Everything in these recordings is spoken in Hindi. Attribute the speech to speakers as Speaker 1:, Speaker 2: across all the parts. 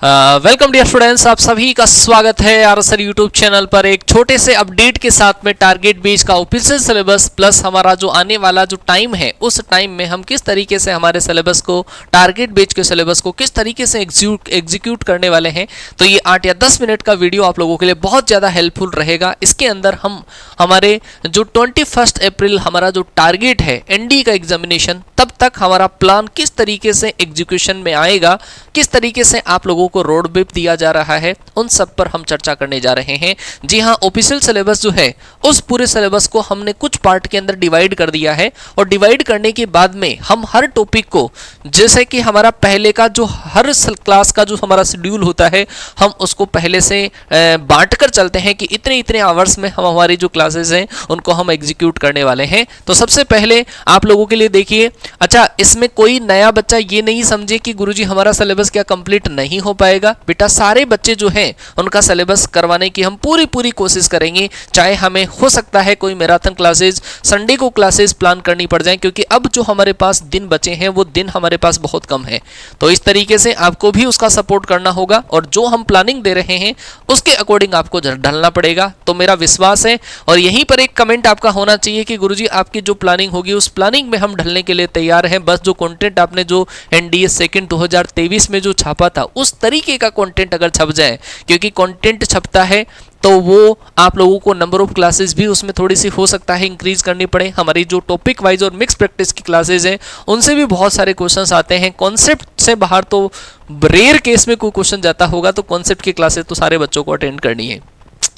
Speaker 1: वेलकम डियर स्टूडेंट्स, आप सभी का स्वागत है आरएसआर यूट्यूब चैनल पर एक छोटे से अपडेट के साथ में। टारगेट बेस का ऑफिशियल सिलेबस प्लस हमारा जो आने वाला जो टाइम है, उस टाइम में हम किस तरीके से हमारे सिलेबस को, टारगेट बेस के सिलेबस को किस तरीके से एग्जीक्यूट करने वाले हैं। तो ये 8 या 10 मिनट का वीडियो आप लोगों के लिए बहुत ज़्यादा हेल्पफुल रहेगा। इसके अंदर हम हमारे जो 21 अप्रैल हमारा जो टारगेट है एनडी का एग्जामिनेशन, तब तक हमारा प्लान किस तरीके से एग्जीक्यूशन में आएगा, किस तरीके से आप लोगों को रोड मैप दिया जा रहा है, उन सब पर हम चर्चा करने जा रहे हैं। जी हाँ, ऑफिशियल सिलेबस जो है उस पूरे सिलेबस को हमने कुछ पार्ट के अंदर डिवाइड कर दिया है और डिवाइड करने के बाद में हम हर टॉपिक को, जैसे कि हमारा पहले का जो हर क्लास का जो हमारा शेड्यूल होता है, हम उसको पहले से बांट कर चलते हैं कि इतने इतने आवर्स में हम हमारी जो क्लासेस हैं उनको हम एग्जीक्यूट करने वाले हैं। तो सबसे पहले आप लोगों के लिए देखिए, अच्छा इसमें कोई नया बच्चा ये नहीं समझे कि गुरुजी हमारा सिलेबस क्या कंप्लीट नहीं हो पाएगा। बेटा सारे बच्चे जो हैं उनका सिलेबस करवाने की हम पूरी कोशिश करेंगे। चाहे हमें हो सकता है कोई मैराथन क्लासेस, संडे को क्लासेस प्लान करनी पड़ जाए, क्योंकि अब जो हमारे पास दिन बचे हैं वो दिन हमारे पास बहुत कम है। तो इस तरीके से आपको भी उसका सपोर्ट करना होगा और जो हम प्लानिंग दे रहे हैं उसके अकॉर्डिंग आपको ढलना पड़ेगा। तो मेरा विश्वास है और यहीं पर एक कमेंट आपका होना चाहिए कि गुरुजी आपकी जो प्लानिंग होगी उस प्लानिंग में हम ढलने के लिए तैयार हैं। बस जो कंटेंट आपने जो एनडीए सेकंड 2023 में जो छापा था उस तरीके का कंटेंट अगर छप जाए, क्योंकि कंटेंट छपता है तो वो आप लोगों को नंबर ऑफ क्लासेस भी उसमें थोड़ी सी हो सकता है इंक्रीज करनी पड़े। हमारी जो टॉपिक वाइज और मिक्स प्रैक्टिस की क्लासेस हैं उनसे भी बहुत सारे क्वेश्चंस आते हैं। कॉन्सेप्ट से बाहर तो रेयर केस में कोई क्वेश्चन जाता होगा, तो कॉन्सेप्ट की क्लासेस तो सारे बच्चों को अटेंड करनी है।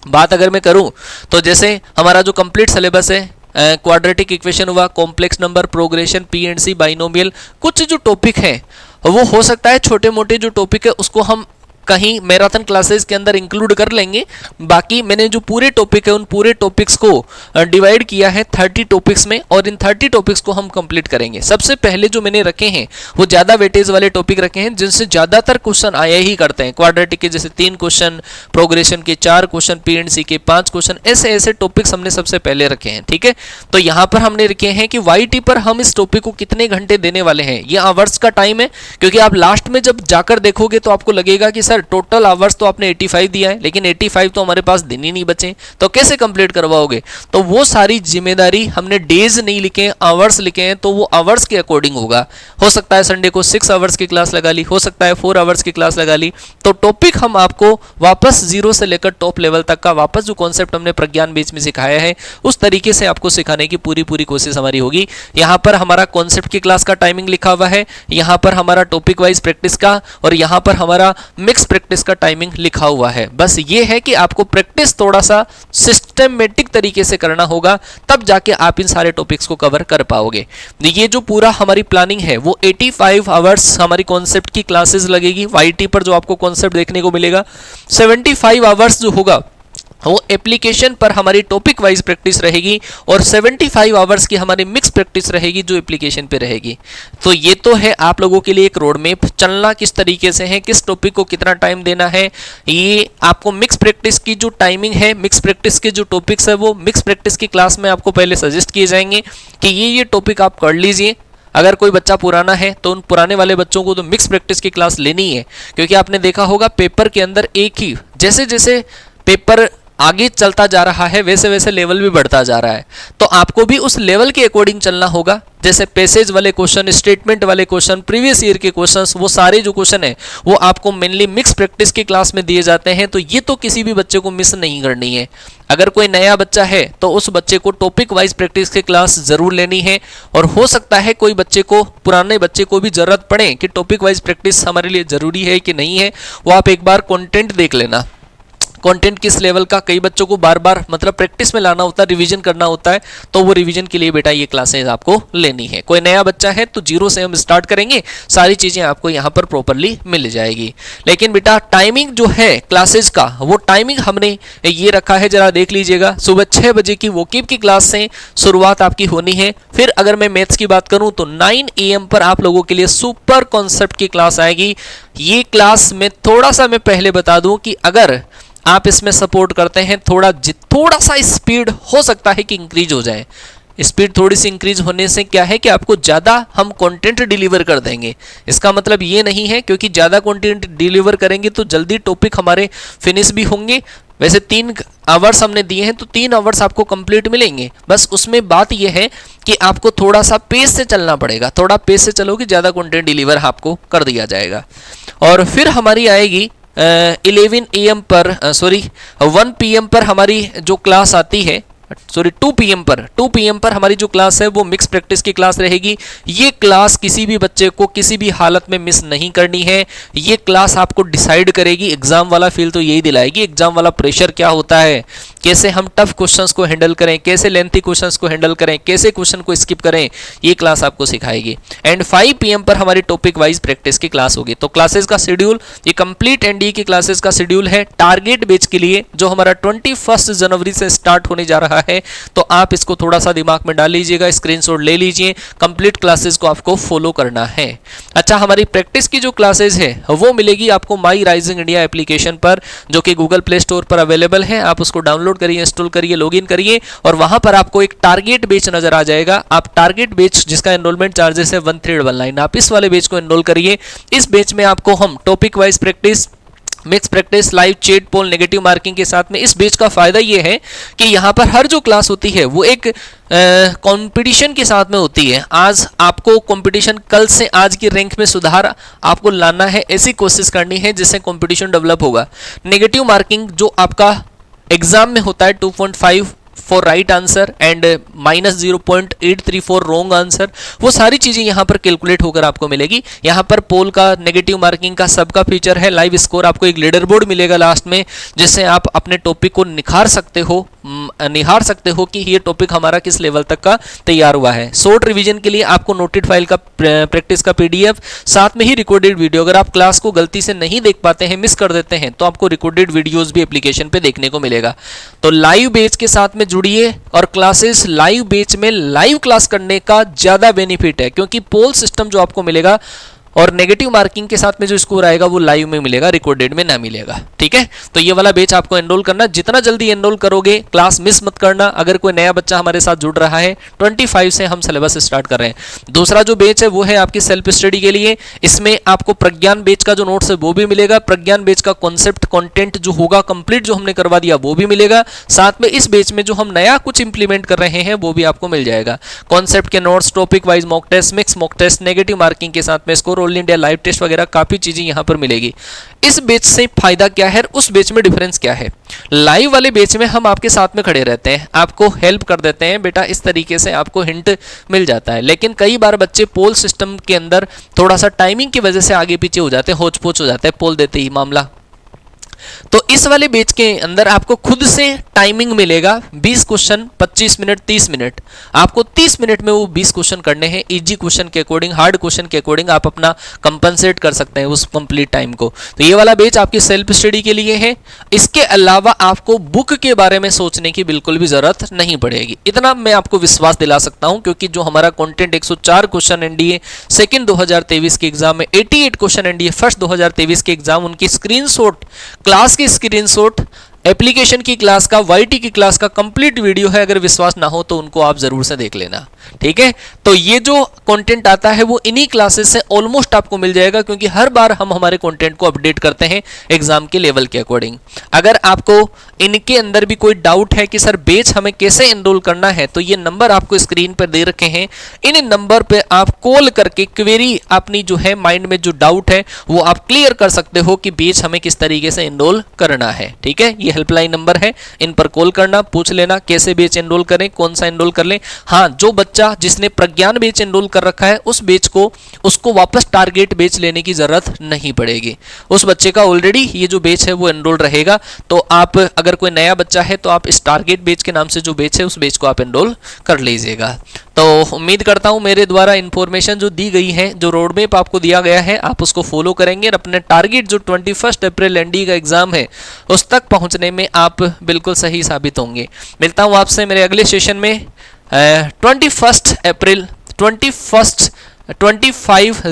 Speaker 1: बात अगर मैं करूं तो जैसे हमारा जो कंप्लीट सिलेबस है, क्वाड्रेटिक इक्वेशन हुआ, complex number, progression, PNC, binomial, कुछ जो टॉपिक है वो हो सकता है छोटे मोटे जो टॉपिक है उसको हम कहीं मैराथन क्लासेस के अंदर इंक्लूड कर लेंगे। बाकी मैंने जो पूरे टॉपिक है उन पूरे टॉपिक्स को डिवाइड किया है 30 टॉपिक्स में और इन 30 टॉपिक्स को हम कंप्लीट करेंगे। सबसे पहले जो मैंने रखे हैं वो ज़्यादा वेटेज वाले टॉपिक रखे हैं जिनसे ज़्यादातर क्वेश्चन आया ही करते हैं। क्वाड्रेटिक के जैसे 3 क्वेश्चन, प्रोग्रेशन के 4 क्वेश्चन, पीएनसी के 5 क्वेश्चन, ऐसे ऐसे टॉपिक्स हमने सबसे पहले रखे हैं। ठीक है, तो यहाँ पर हमने रखे हैं कि वाईटी पर हम इस टॉपिक को कितने घंटे देने वाले हैं। ये आवर्स का टाइम है, क्योंकि आप लास्ट में जब जाकर देखोगे तो आपको लगेगा कि सर टोटल आवर्स तो आपने 85 दिया है, लेकिन 85 तो हमारे पास दिन ही नहीं बचे, तो कैसे कंप्लीट करवाओगे। तो वो सारी जिम्मेदारी हमने डेज नहीं लिखे हैं, आवर्स लिखे हैं, तो वो आवर्स के अकॉर्डिंग होगा। हो सकता है संडे को 6 आवर्स की क्लास लगा ली, हो सकता है 4 आवर्स की क्लास लगा ली। तो टॉपिक हम आपको वापस जीरो से लेकर टॉप लेवल तक का वापस जो कॉन्सेप्ट हमने प्रज्ञान बेस में सिखाया है उस तरीके से आपको सिखाने की पूरी कोशिश हमारी होगी। यहाँ पर हमारा कॉन्सेप्ट की क्लास का टाइमिंग लिखा हुआ है, यहाँ पर हमारा टॉपिक वाइज प्रैक्टिस का और यहाँ पर हमारा मिक्स प्रैक्टिस का टाइमिंग लिखा हुआ है। बस ये है कि आपको प्रैक्टिस थोड़ा सा सिस्टमेटिक तरीके से करना होगा, तब जाके आप इन सारे टॉपिक्स को कवर कर पाओगे। ये जो पूरा हमारी प्लानिंग है वो 85 आवर्स हमारी कॉन्सेप्ट की क्लासेस लगेगी। वाईटी पर जो आपको कॉन्सेप्ट देखने को मिलेगा 75 आवर्स जो होगा वो एप्लीकेशन पर हमारी टॉपिक वाइज प्रैक्टिस रहेगी और 75 आवर्स की हमारी मिक्स प्रैक्टिस रहेगी जो एप्लीकेशन पे रहेगी। तो ये तो है आप लोगों के लिए एक रोड मैप, चलना किस तरीके से है, किस टॉपिक को कितना टाइम देना है। ये आपको मिक्स प्रैक्टिस की जो टाइमिंग है, मिक्स प्रैक्टिस के जो टॉपिक्स है वो मिक्स प्रैक्टिस की क्लास में आपको पहले सजेस्ट किए जाएंगे कि ये टॉपिक आप कर लीजिए। अगर कोई बच्चा पुराना है तो उन पुराने वाले बच्चों को तो मिक्स प्रैक्टिस की क्लास लेनी है, क्योंकि आपने देखा होगा पेपर के अंदर एक ही, जैसे जैसे पेपर आगे चलता जा रहा है वैसे वैसे लेवल भी बढ़ता जा रहा है। तो आपको भी उस लेवल के अकॉर्डिंग चलना होगा। जैसे पैसेज वाले क्वेश्चन, स्टेटमेंट वाले क्वेश्चन, प्रीवियस ईयर के क्वेश्चंस, वो सारे जो क्वेश्चन है वो आपको मेनली मिक्स प्रैक्टिस की क्लास में दिए जाते हैं। तो ये तो किसी भी बच्चे को मिस नहीं करनी है। अगर कोई नया बच्चा है तो उस बच्चे को टॉपिक वाइज प्रैक्टिस की क्लास जरूर लेनी है, और हो सकता है कोई बच्चे को, पुराने बच्चे को भी जरूरत पड़े कि टॉपिक वाइज प्रैक्टिस हमारे लिए जरूरी है कि नहीं है। वो आप एक बार कंटेंट देख लेना, कंटेंट किस लेवल का, कई बच्चों को बार बार मतलब प्रैक्टिस में लाना होता है, रिवीजन करना होता है, तो वो रिवीजन के लिए बेटा ये क्लासेस आपको लेनी है। कोई नया बच्चा है तो जीरो से हम स्टार्ट करेंगे, सारी चीजें आपको यहाँ पर प्रॉपरली मिल जाएगी। लेकिन बेटा टाइमिंग जो है क्लासेस का, वो टाइमिंग हमने ये रखा है, जरा देख लीजिएगा। सुबह 6 बजे की वोकिब की क्लास से शुरुआत आपकी होनी है। फिर अगर मैं मैथ्स की बात करूं तो 9 AM पर आप लोगों के लिए सुपर कॉन्सेप्ट की क्लास आएगी। ये क्लास में थोड़ा सा मैं पहले बता दूं कि अगर आप इसमें सपोर्ट करते हैं, थोड़ा सा स्पीड हो सकता है कि इंक्रीज हो जाए। स्पीड थोड़ी सी इंक्रीज होने से क्या है कि आपको ज़्यादा हम कंटेंट डिलीवर कर देंगे। इसका मतलब ये नहीं है क्योंकि ज़्यादा कंटेंट डिलीवर करेंगे तो जल्दी टॉपिक हमारे फिनिश भी होंगे। वैसे 3 आवर्स हमने दिए हैं तो 3 आवर्स आपको कंप्लीट मिलेंगे, बस उसमें बात यह है कि आपको थोड़ा सा पेस से चलना पड़ेगा। थोड़ा पेस से चलोगे ज़्यादा कंटेंट डिलीवर आपको कर दिया जाएगा। और फिर हमारी आएगी 11 AM पर 1 PM पर हमारी जो क्लास आती है, 2 PM पर हमारी जो क्लास है वो मिक्स प्रैक्टिस की क्लास रहेगी। ये क्लास किसी भी बच्चे को किसी भी हालत में मिस नहीं करनी है। ये क्लास आपको डिसाइड करेगी, एग्जाम वाला फील तो यही दिलाएगी। एग्जाम वाला प्रेशर क्या होता है, कैसे हम टफ क्वेश्चंस को हैंडल करें, कैसे लेंथी क्वेश्चंस को हैंडल करें, कैसे क्वेश्चन को स्किप करें, ये क्लास आपको सिखाएगी। एंड 5 PM पर हमारी टॉपिक वाइज प्रैक्टिस की क्लास होगी। तो क्लासेस का शेड्यूल, ये कंप्लीट एनडीए की क्लासेस का शेड्यूल है टारगेट बैच के लिए, जो हमारा 21 जनवरी से स्टार्ट होने जा रहा है। तो आप इसको थोड़ा सा दिमाग में डाल लीजिएगा, स्क्रीनशॉट ले लीजिए। कंप्लीट क्लासेस को आपको फॉलो करना है। अच्छा, हमारी प्रैक्टिस की जो क्लासेस है वो मिलेगी आपको माई राइजिंग इंडिया एप्लीकेशन पर, जो कि गूगल प्ले स्टोर पर अवेलेबल है। आप उसको डाउनलोड करिए, इंस्टॉल करिए, लॉगिन करिए और वहां पर आपको एक टारगेट बैच नजर आ जाएगा। आप टारगेट बैच जिसका एनरोलमेंट चार्जेस है 1399, आप इस वाले बैच को एनरोल करिए। इस बैच में आपको हम topic wise practice, mix practice, live chat, poll, negative marking के साथ में, इस बैच का फायदा ये है कि यहाँ पर हर जो क्लास होती है वो एक कंपटीशन के साथ में होती है। आज आपको कंपटीशन, कल से आज की रैंक में सुधार आपको लाना है, ऐसी कोशिश करनी है जिससे कंपटीशन डेवलप होगा। नेगेटिव मार्किंग जो आपका एग्जाम में होता है 2.5 for right answer and -0.834 for wrong answer, वो सारी चीजें यहाँ पर कैलकुलेट होकर आपको मिलेगी। यहाँ पर पोल का, नेगेटिव मार्किंग का सबका फीचर है। लाइव स्कोर, आपको एक लीडर बोर्ड मिलेगा लास्ट में, जिससे आप अपने टॉपिक को निखार सकते हो कि ये टॉपिक हमारा किस लेवल तक का तैयार हुआ है। शॉर्ट रिवीजन के लिए आपको नोटेड फाइल का प्रैक्टिस का PDF, साथ में ही रिकॉर्डेड वीडियो। अगर आप क्लास को गलती से नहीं देख पाते हैं, मिस कर देते हैं, तो आपको रिकॉर्डेड वीडियोस भी एप्लीकेशन पे देखने को मिलेगा। तो लाइव बैच के साथ में जुड़िए और क्लासेस लाइव बैच में लाइव क्लास करने का ज्यादा बेनिफिट है, क्योंकि पोल सिस्टम जो आपको मिलेगा और नेगेटिव मार्किंग के साथ में जो स्कोर आएगा वो लाइव में मिलेगा, रिकॉर्डेड में ना मिलेगा। ठीक है, तो ये वाला बैच आपको एनरोल करना, जितना जल्दी एनरोल करोगे, क्लास मिस मत करना। अगर कोई नया बच्चा हमारे साथ जुड़ रहा है, 25 से हम सिलेबस स्टार्ट कर रहे हैं। दूसरा जो बैच है वो है आपकी सेल्फ स्टडी के लिए। इसमें आपको प्रज्ञान बैच का जो नोट्स है वो भी मिलेगा, प्रज्ञान बैच का कॉन्सेप्ट कंटेंट जो होगा कंप्लीट, जो हमने करवा दिया वो भी मिलेगा। साथ में इस बैच में जो हम नया कुछ इंप्लीमेंट कर रहे हैं वो भी आपको मिल जाएगा। कॉन्सेप्ट के notes, topic wise mock test, mix mock test, negative marking के साथ में score, all India live test वगैरह काफी चीजें यहां पर मिलेगी। इस बैच से फायदा क्या है, उस बैच में डिफरेंस क्या है? लाइव वाले बैच में हम आपके साथ में खड़े रहते हैं, आपको हेल्प कर देते हैं, बेटा इस तरीके से आपको हिंट मिल जाता है। लेकिन कई बार बच्चे पोल सिस्टम के अंदर थोड़ा सा टाइमिंग की वजह से आगे पीछे हो जाते हैं, होच पोच हो जाते हैं पोल देते ही मामला। तो इस वाले बैच के अंदर आपको खुद से टाइमिंग मिलेगा, 20 क्वेश्चन 25 मिनट 30 मिनट, आपको 30 मिनट में वो 20 क्वेश्चन करने हैं। इजी क्वेश्चन के अकॉर्डिंग, हार्ड क्वेश्चन के अकॉर्डिंग आप अपना कंपनसेट कर सकते हैं उस कंप्लीट टाइम को। तो ये वाला बैच आपकी सेल्फ स्टडी के लिए है। इसके अलावा आपको बुक के बारे में सोचने की बिल्कुल भी जरूरत नहीं पड़ेगी, इतना मैं आपको विश्वास दिला सकता हूं, क्योंकि जो हमारा कंटेंट 104 क्वेश्चन एनडीए सेकंड 2023 के एग्जाम में, 88 क्वेश्चन एनडीए फर्स्ट 2023 के एग्जाम, उनकी स्क्रीनशॉट, क्लास की स्क्रीनशॉट, एप्लीकेशन की क्लास का, वाईटी की क्लास का कंप्लीट वीडियो है। अगर विश्वास ना हो तो उनको आप जरूर से देख लेना। ठीक है, तो ये जो कंटेंट आता है वो इन्हीं क्लासेस से ऑलमोस्ट आपको मिल जाएगा, क्योंकि हर बार हम हमारे कंटेंट को अपडेट करते हैं एग्जाम के लेवल के अकॉर्डिंग। अगर आपको इनके अंदर भी कोई डाउट है कि सर बैच हमें कैसे एनरोल करना है, तो ये नंबर आपको स्क्रीन पर दे रखे हैं, इन नंबर पे आप कॉल करके क्वेरी, अपनी जो है माइंड में जो डाउट है वो आप क्लियर कर सकते हो कि बैच हमें किस तरीके से एनरोल करना है। ठीक है, ये हेल्पलाइन नंबर है, इन पर कॉल करना, पूछ लेना कैसे बैच एनरोल करें, कौन सा एनरोल कर लें। हाँ, जो बच्चा जिसने प्रज्ञान बैच एनरोल कर रखा है उस बैच को, उसको वापस टारगेट बैच लेने की जरूरत नहीं पड़ेगी। उस बच्चे का ऑलरेडी ये जो बैच है वो एनरोल रहेगा। तो आप अगर कोई नया बच्चा है तो आप इस टारगेट बैच के नाम से जो बैच है उस बैच को आप एनरोल कर लीजिएगा। तो उम्मीद करता हूं मेरे द्वारा इंफॉर्मेशन जो दी गई है, जो रोड मैप आपको दिया गया है, आप उसको फॉलो करेंगे और अपने टारगेट जो 21 अप्रैल एनडीए का एग्जाम है उस तक पहुंचने में आप बिल्कुल सही साबित होंगे। मिलता हूं आपसे मेरे अगले सेशन में 25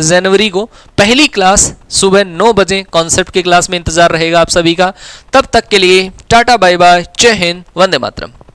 Speaker 1: जनवरी को पहली क्लास सुबह 9 बजे कॉन्सेप्ट की क्लास में इंतजार रहेगा आप सभी का। तब तक के लिए टाटा बाय बाय, जय हिंद, वंदे मातरम।